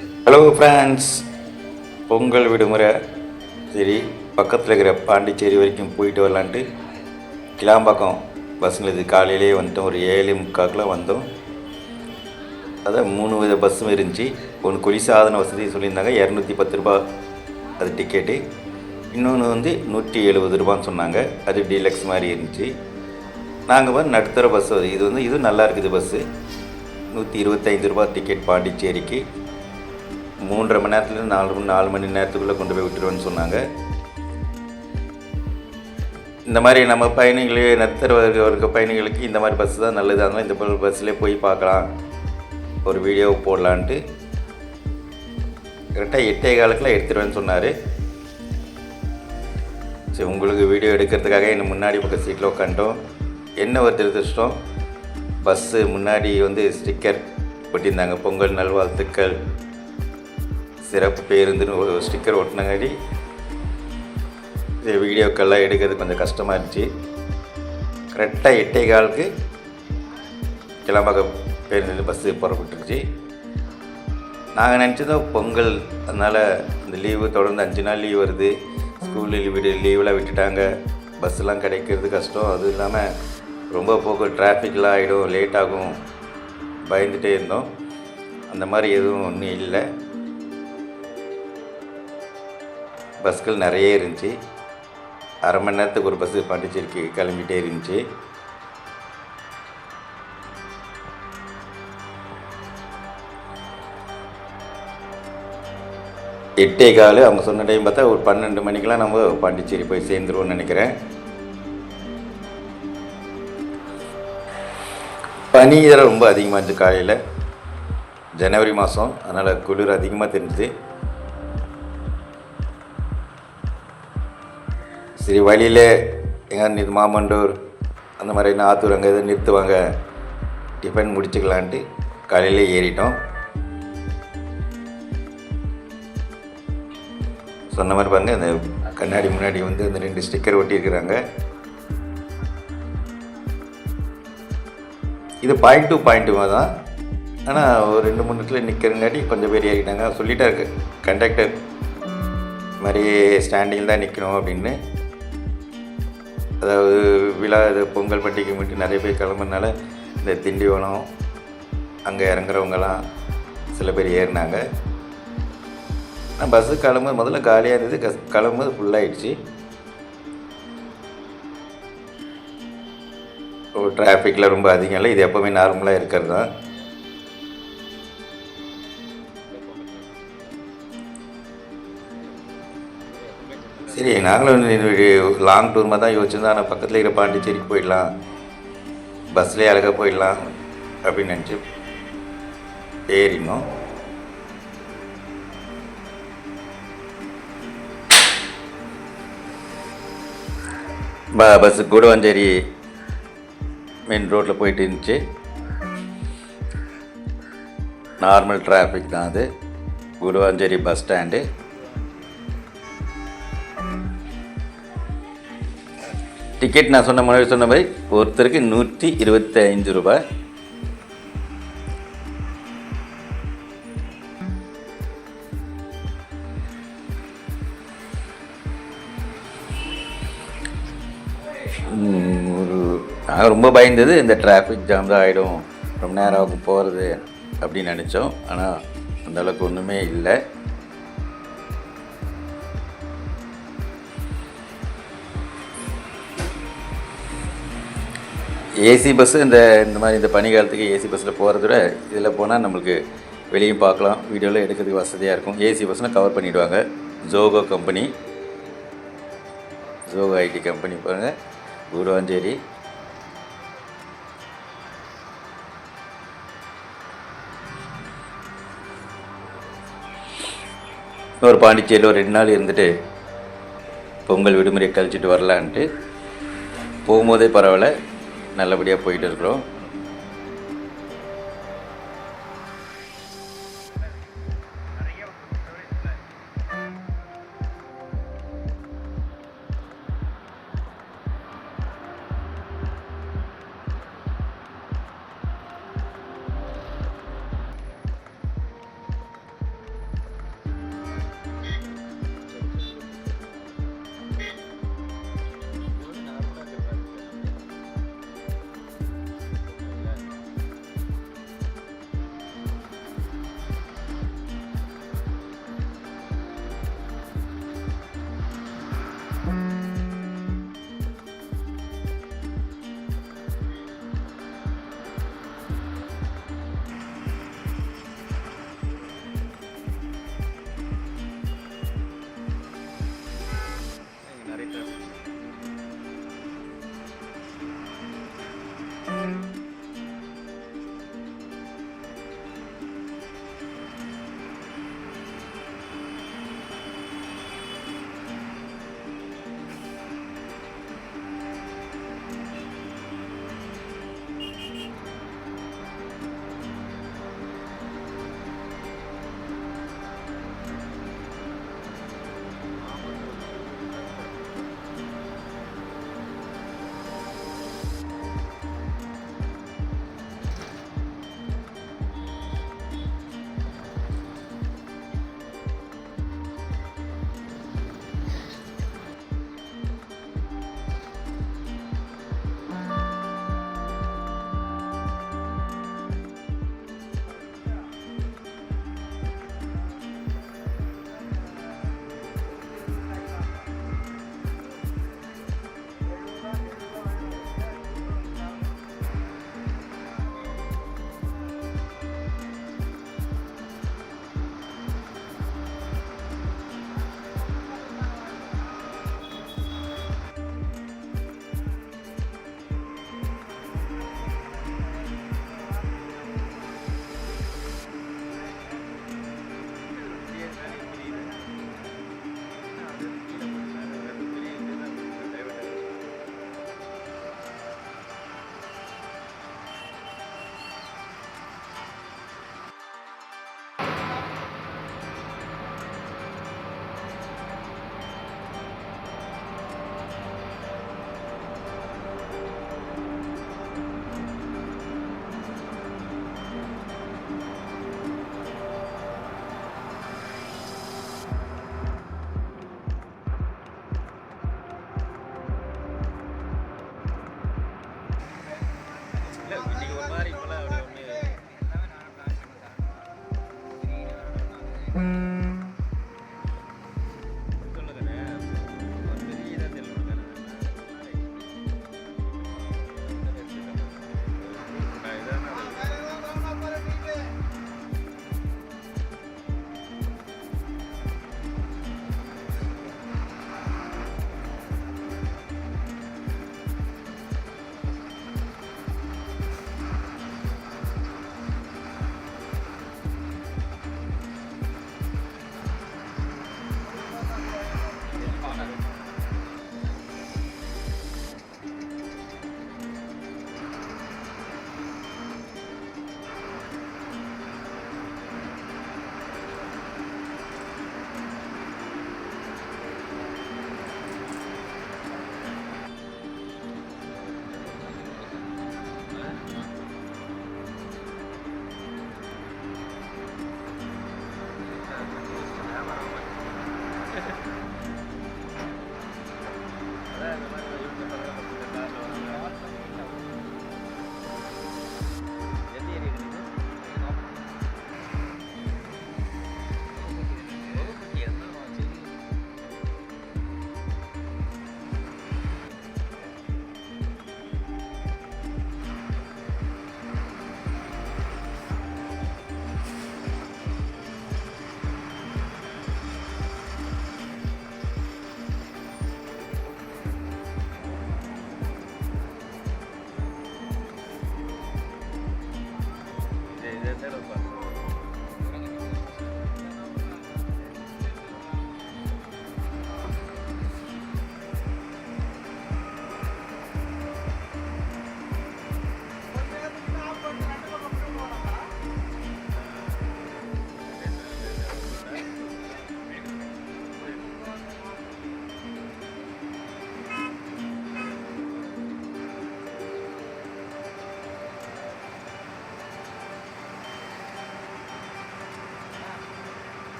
Hello friends, Pongal விடுமுறை சரி பக்கத்தில் இருக்கிற பாண்டிச்சேரி வரைக்கும் போயிட்டு வரலான்ட்டு கிளாம்பாக்கம் பஸ்ஸில் இது காலையிலேயே வந்துட்டோம். ஒரு 7:45 வந்தோம். அதான் 3 வித பஸ்ஸும் இருந்துச்சு. ஒன்று குளிர்சாதன வசதி சொல்லியிருந்தாங்க, 210 ரூபா அது டிக்கெட்டு. இன்னொன்று வந்து 170 ரூபான்னு சொன்னாங்க, அது டீலக்ஸ் மாதிரி இருந்துச்சு. நாங்கள் வந்து நடுத்தர பஸ், இது வந்து இது நல்லா இருக்குது பஸ்ஸு. 125 ரூபா டிக்கெட் பாண்டிச்சேரிக்கு. 3.5 மணி நேரத்துலேருந்து 4 மணி நேரத்துக்குள்ளே கொண்டு போய் விட்டுருவேன்னு சொன்னாங்க. இந்த மாதிரி நம்ம பயணிகள் நடுத்தர வர்க்க பயணிகளுக்கு இந்த மாதிரி பஸ் தான் நல்லது. அதனால் இந்த பஸ்ஸில் போய் பார்க்கலாம், ஒரு வீடியோ போடலான்ட்டு கரெக்டாக 8:15 எடுத்துருவேன்னு சொன்னார். சரி, உங்களுக்கு வீடியோ எடுக்கிறதுக்காக என்ன முன்னாடி பக்கம் சீட்டில் உட்காந்துட்டோம். என்ன ஒரு திருஷ்டம், பஸ்ஸு முன்னாடி வந்து ஸ்டிக்கர் ஒட்டியிருந்தாங்க, பொங்கல் நல்வாழ்த்துக்கள் சிறப்பு பேருந்துன்னு ஒரு ஸ்டிக்கர் ஒட்டினங்காடி வீடியோக்கெல்லாம் எடுக்கிறது கொஞ்சம் கஷ்டமாக இருந்துச்சு. கரெக்டாக 8:15 கிளம்பாக்கம் பேருந்து பஸ்ஸு புறப்பட்டுருச்சு. நாங்கள் நினச்சதும் பொங்கல், அதனால் இந்த லீவு தொடர்ந்து 5 நாள் லீவ் வருது, ஸ்கூல் லீவெலாம் விட்டுட்டாங்க, பஸ்ஸெலாம் கிடைக்கிறது கஷ்டம். அதுவும் இல்லாமல் ரொம்ப டிராஃபிக்லாம் ஆகிடும், லேட் ஆகும், பயந்துகிட்டே இருந்தோம். அந்த மாதிரி எதுவும் ஒன்றும் இல்லை. பஸ்கள் நிறைய இருந்துச்சு. அரை மணி நேரத்துக்கு ஒரு பஸ்ஸு பாண்டிச்சேரிக்கு கிளம்பிகிட்டே இருந்துச்சு. எட்டே கால் அவங்க சொன்ன டைம் பார்த்தா ஒரு 12 மணிக்கெலாம் நம்ம பாண்டிச்சேரி போய் சேர்ந்துருவோம்னு நினைக்கிறேன். பனி இதெல்லாம் ரொம்ப அதிகமாக இருந்துச்சு காலையில். ஜனவரி மாதம், அதனால் குளிர் அதிகமாக தெரிஞ்சுது. சரி, வழியில் எங்கே மாமண்டூர் அந்த மாதிரி ஆத்தூர் அங்கே எதுவும் நிறுத்துவாங்க, டிஃபன் முடிச்சுக்கலான்ட்டு காலையில் ஏறிட்டோம். சொன்ன மாதிரி பாருங்கள், அந்த கண்ணாடி முன்னாடி வந்து அந்த 2 ஸ்டிக்கர் ஒட்டியிருக்கிறாங்க. இது பாயிண்ட் டு பாயிண்ட்டு தான். ஆனால் ஒரு 2-3 இடத்துல நிற்கிறங்காட்டி கொஞ்சம் பேர் ஏறிட்டாங்க. சொல்லிட்டாரு கண்டக்டர், மாதிரி ஸ்டாண்டிங்கில் தான் நிற்கணும் அப்படின்னு. அதாவது விழா, இது பொங்கல் பண்டிகை மட்டும் நிறைய பேர் கிளம்புறதுனால இந்த திண்டிவனம் அங்கே இறங்குறவங்கலாம் சில பேர் ஏறினாங்க. நான் பஸ்ஸு கிளம்பும்போது முதல்ல காலியாக இருந்தது, கிளம்பும்போது ஃபுல்லாகிடுச்சு. டிராஃபிக்கில் ரொம்ப அதிகம் இல்லை, இது எப்போவுமே நார்மலாக இருக்கிறது தான். சரி, நாங்களும் லாங் டூர்மாக தான் யோசிச்சிருந்தோம். ஆனால் பக்கத்தில் இருக்கிற பாண்டிச்சேரிக்கு போயிடலாம், பஸ்லேயே அழகாக போயிடலாம் அப்படின்னு நினச்சி ஏறினோம். பஸ்ஸு கூடவாஞ்சேரி மெயின் ரோட்டில் போயிட்டு இருந்துச்சு. நார்மல் டிராஃபிக் தான் அது. கூடவாஞ்சேரி பஸ் ஸ்டாண்டு. டிக்கெட் நான் முன்னாடி சொன்ன மாதிரி ஒருத்தருக்கு 125 ரூபாய். நாங்கள் ரொம்ப பயந்தது இந்த டிராஃபிக் ஜாம் தான் ஆகிடும், ரொம்ப நேரம் ஆகும் போகிறது அப்படின்னு நினச்சோம். ஆனால் அந்தளவுக்கு ஒன்றுமே இல்லை. ஏசி பஸ்ஸு இந்த மாதிரி இந்த பனிக்காலத்துக்கு ஏசி பஸ்ஸில் போகிறத விட இதில் போனால் நம்மளுக்கு வெளியும் பார்க்கலாம், வீடியோவில் எடுக்கிறதுக்கு வசதியாக இருக்கும். ஏசி பஸ்ஸில் கவர் பண்ணிவிடுவாங்க. Zoho company, Zoho IT company பாருங்கள், கூடவாஞ்சேரி. ஒரு பாண்டிச்சேரியில் ஒரு 2 நாள் இருந்துட்டு பொங்கல் விடுமுறை கழிச்சிட்டு வரலான்ட்டு போகும்போதே பரவாயில்ல, நல்லபடியாக போயிட்டு இருக்கிறோம்.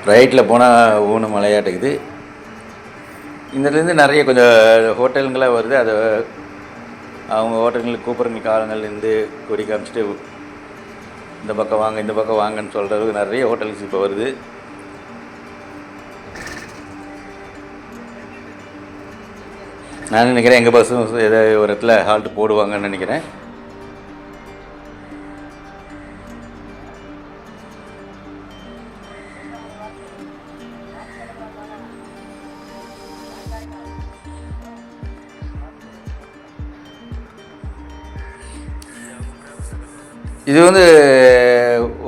ரைட்டில் போனால் ஊனு மலையாட்டுக்குது. இதுலேருந்து நிறைய கொஞ்சம் ஹோட்டலுங்களாம் வருது. அதை அவங்க ஹோட்டல்களுக்கு கூப்பிட்றவங்களுக்கு ஆளுங்கள்லேருந்து கொடி காமிச்சிட்டு இந்த பக்கம் வாங்க இந்த பக்கம் வாங்கன்னு சொல்கிறதுக்கு நிறைய ஹோட்டல்ஸ் இப்போ வருது. நான் நினைக்கிறேன் எங்கள் பஸ்ஸும் ஏதாவது ஒரு இடத்துல ஹால்ட்டு போடுவாங்கன்னு நினைக்கிறேன். இது வந்து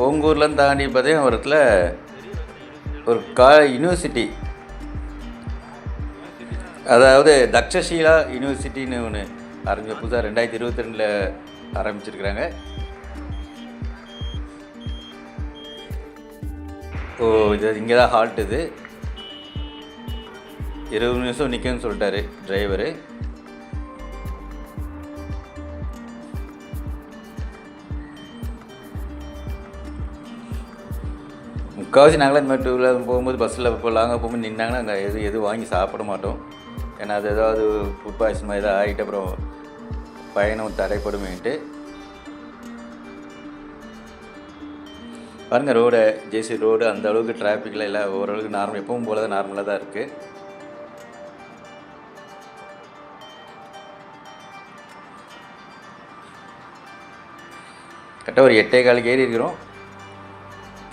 ஓங்கூர்லேருந்து தாண்டி பார்த்தீங்கன்னா ஒரு இடத்துல ஒரு யூனிவர்சிட்டி, அதாவது தக்ஷஷீலா யூனிவர்சிட்டின்னு ஒன்று புதுசாக 2022 ஆரம்பிச்சிருக்கிறாங்க. இது இங்கே தான் ஹால்ட். இது 20 நிமிஷம் நிற்கும்னு சொல்லிட்டாரு டிரைவரு. முக்கால்வாசி நாங்களாம் இந்த மாதிரி போகும்போது பஸ்ஸில் இப்போ லாங்காக போகும்போது நின்னாங்கன்னா அங்கே எதுவும் வாங்கி சாப்பிட மாட்டோம். ஏன்னா அது ஏதாவது ஃபுட் பாய்சன் மாதிரி ஏதாவது ஆகிட்டு அப்புறம் பயணம் தடைப்படுமேன்ட்டு. பாருங்கள் ரோடு, ஜேசி ரோடு அந்த அளவுக்கு டிராஃபிக்கில் இல்லை, ஓரளவுக்கு நார்மல், எப்பவும் போல தான் நார்மலாக தான் இருக்குது. கரெக்டாக ஒரு 8:15 ஏறி இருக்கிறோம்.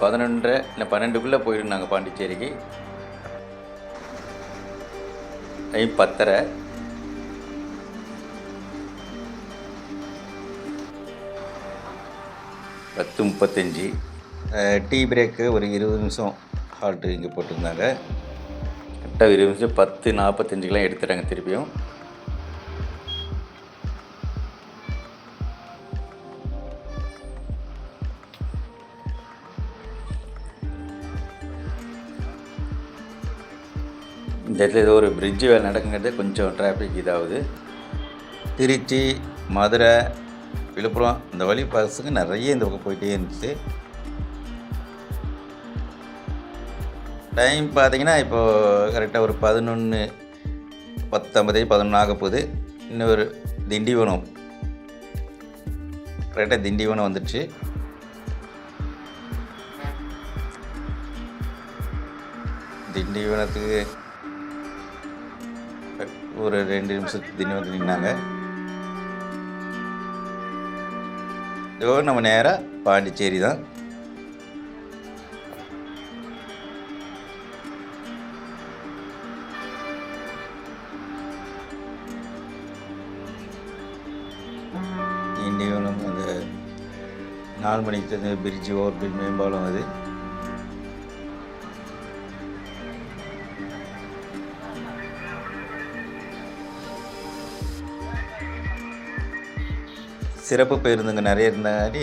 11:30 இல்லை 12க்குள்ளே போயிடும் நாங்கள் பாண்டிச்சேரிக்கு. டைம் 10:30. பத்து 35. டீ பிரேக்கு ஒரு 20 நிமிஷம் ஹால்ட்டு இங்கே போட்டிருந்தாங்க. கரெக்டாக 20 நிமிஷம் 10:45க்கெலாம் எடுத்துட்டாங்க திருப்பியும். இந்த இடத்துல ஏதோ ஒரு பிரிட்ஜு வேலை நடக்குங்கிறது கொஞ்சம் டிராஃபிக் இதாகுது. திருச்சி, மதுரை, விழுப்புரம் இந்த வழி பஸ்ஸுங்க நிறைய இந்த பக்கம் போயிட்டே இருந்துச்சு. டைம் பார்த்திங்கன்னா இப்போது கரெக்டாக ஒரு 11:10 11 ஆக போகுது. இன்னொரு திண்டிவனம், கரெக்டாக திண்டிவனம் வந்துடுச்சு. திண்டிவனத்துக்கு ஒரு 2 நிமிஷத்துக்கு திண்டிவனத்தில் நின்னாங்க. இதோ நம்ம நேராக பாண்டிச்சேரி தான். திண்டிவனம் அந்த 4 மணிக்கு பிரிட்ஜு ஓவர் பிரிட்ஜ் மேம்பாலம் அது. சிறப்பு பேருந்துங்க நிறைய இருந்தாடி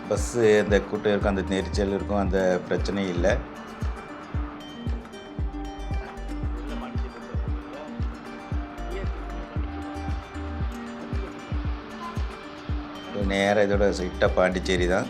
பஸ்ஸு அந்த கூட்டம் இருக்கும், அந்த நெரிச்சல் இருக்கும், அந்த பிரச்சனையும் இல்லை. நேராக இதோட ஸ்ட்ரைட்டாக பாண்டிச்சேரி தான்.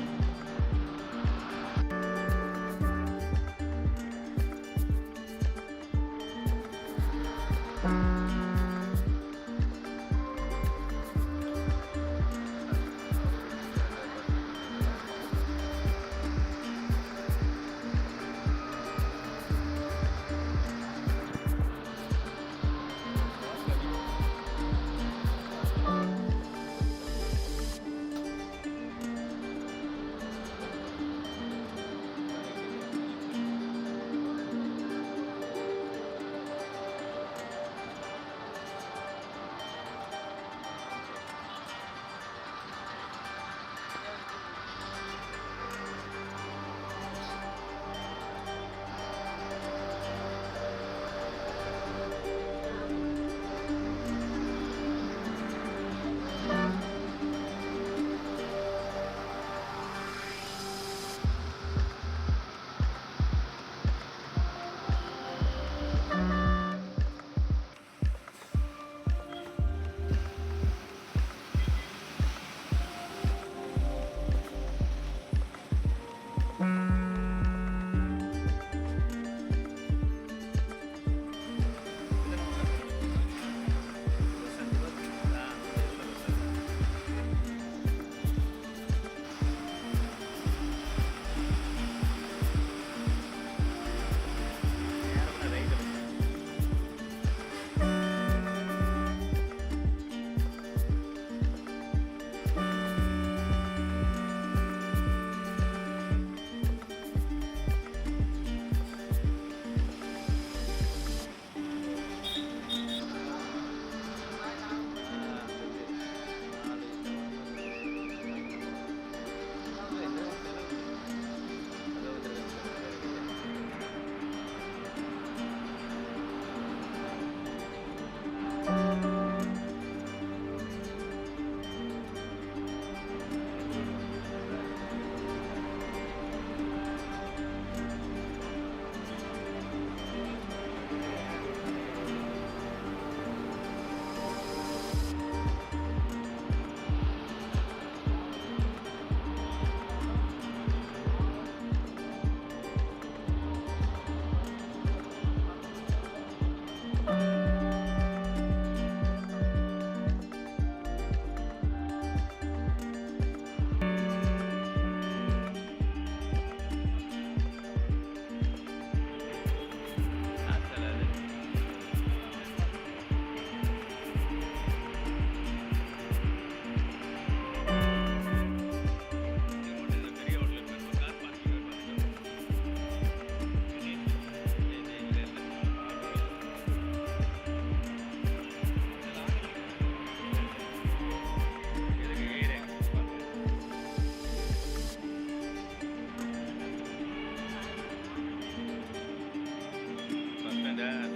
இருக்காங்க